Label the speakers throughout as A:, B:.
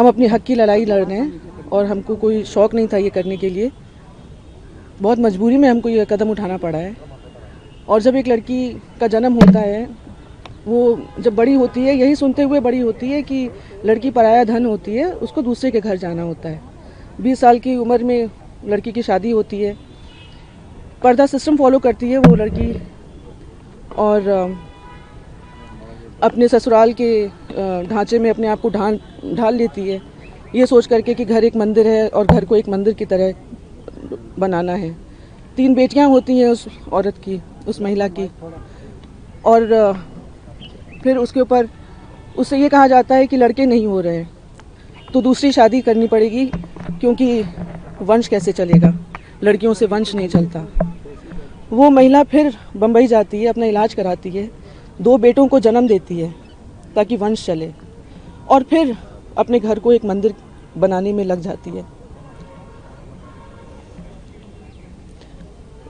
A: हम अपने हक की लड़ाई लड़ रहे हैं और हमको कोई शौक़ नहीं था ये करने के लिए। बहुत मजबूरी में हमको ये कदम उठाना पड़ा है। और जब एक लड़की का जन्म होता है, वो जब बड़ी होती है, यही सुनते हुए बड़ी होती है कि लड़की पराया धन होती है, उसको दूसरे के घर जाना होता है। 20 साल की उम्र में लड़की की शादी होती है, पर्दा सिस्टम फॉलो करती है वो लड़की और अपने ससुराल के ढांचे में अपने आप को ढाल लेती है, ये सोच करके कि घर एक मंदिर है और घर को एक मंदिर की तरह बनाना है। 3 बेटियां होती हैं उस औरत की, उस महिला की, और फिर उसके ऊपर उससे ये कहा जाता है कि लड़के नहीं हो रहे हैं तो दूसरी शादी करनी पड़ेगी, क्योंकि वंश कैसे चलेगा, लड़कियों से वंश नहीं चलता। वो महिला फिर बम्बई जाती है, अपना इलाज कराती है, 2 बेटों को जन्म देती है ताकि वंश चले, और फिर अपने घर को एक मंदिर बनाने में लग जाती है।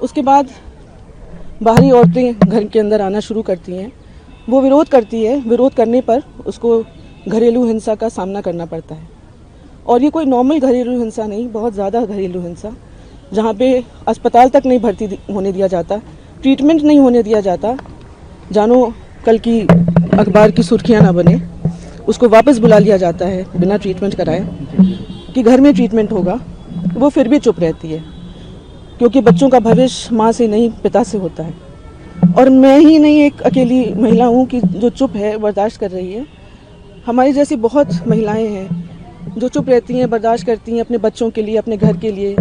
A: उसके बाद बाहरी औरतें घर के अंदर आना शुरू करती हैं, वो विरोध करती है, विरोध करने पर उसको घरेलू हिंसा का सामना करना पड़ता है। और ये कोई नॉर्मल घरेलू हिंसा नहीं, बहुत ज़्यादा घरेलू हिंसा, जहाँ पे अस्पताल तक नहीं भर्ती होने दिया जाता, ट्रीटमेंट नहीं होने दिया जाता, जानो कल की अखबार की सुर्खियाँ ना बने, उसको वापस बुला लिया जाता है बिना ट्रीटमेंट कराए कि घर में ट्रीटमेंट होगा। वो फिर भी चुप रहती है, क्योंकि बच्चों का भविष्य माँ से नहीं पिता से होता है। और मैं ही नहीं एक अकेली महिला हूँ कि जो चुप है, बर्दाश्त कर रही है। हमारी जैसी बहुत महिलाएं हैं जो चुप रहती हैं, बर्दाश्त करती हैं अपने बच्चों के लिए, अपने घर के लिए।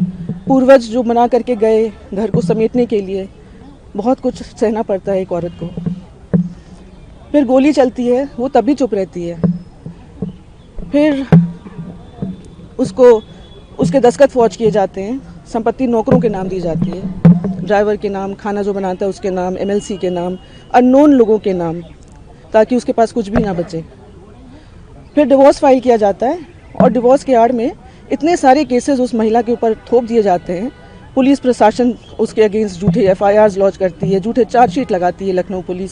A: पूर्वज जो बना करके गए घर को समेटने के लिए, बहुत कुछ सहना पड़ता है एक औरत को। फिर गोली चलती है, वो तब भी चुप रहती है। फिर उसको उसके दस्तखत फौज किए जाते हैं, संपत्ति नौकरों के नाम दी जाती है, ड्राइवर के नाम, खाना जो बनाता है उसके नाम, MLC के नाम, अननोन लोगों के नाम, ताकि उसके पास कुछ भी ना बचे। फिर डिवोर्स फाइल किया जाता है और डिवोर्स के आड़ में इतने सारे केसेस उस महिला के ऊपर थोप दिए जाते हैं। पुलिस प्रशासन उसके अगेंस्ट झूठे FIRs लॉन्च करती है, झूठे चार्जशीट लगाती है लखनऊ पुलिस।